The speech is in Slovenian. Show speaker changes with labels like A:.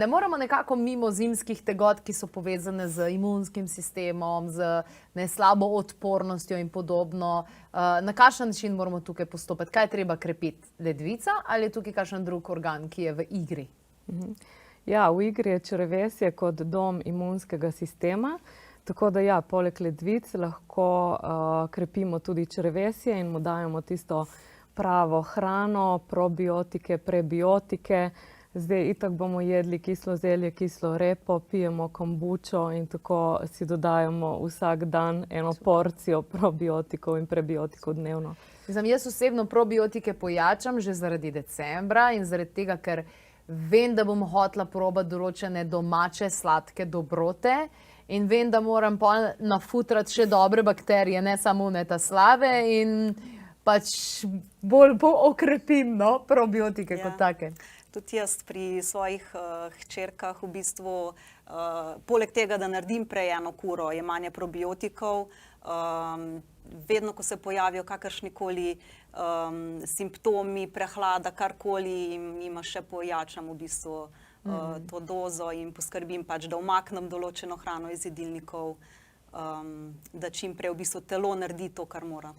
A: Ne moremo nekako mimo zimskih tegod, ki so povezane z imunskim sistemom, z slabo odpornostjo in podobno. Na kakšen način moramo tukaj postopati? Kaj je treba krepiti? Ledvica ali je tukaj kakšen drug organ, ki je v igri?
B: Ja, v igri je črevesje kot dom imunskega sistema. Tako da ja, poleg ledvic lahko krepimo tudi črevesje in mu dajemo tisto pravo hrano, probiotike, prebiotike. Zdaj itak bomo jedli kislo zelje, kislo repo, pijemo kombučo in tako si dodajamo vsak dan eno porcijo probiotikov in prebiotikov dnevno.
A: Jaz osebno probiotike pojačam že zaradi decembra in zaradi tega, ker vem, da bom hotela probati določene domače sladke dobrote in vem, da moram pa nafutrati še dobre bakterije, ne samo ta slabe in pač bolj okrepim probiotike kot take.
C: Tudi jaz pri svojih hčerkah v bistvu, poleg tega, da naredim prej eno kuro jemanja probiotikov, vedno, ko se pojavijo kakršnikoli simptomi, prehlada, karkoli, jima še pojačam v bistvu to dozo in poskrbim pač, da umaknem določeno hrano iz jedilnikov, da čim prej v bistvu telo naredi to, kar mora.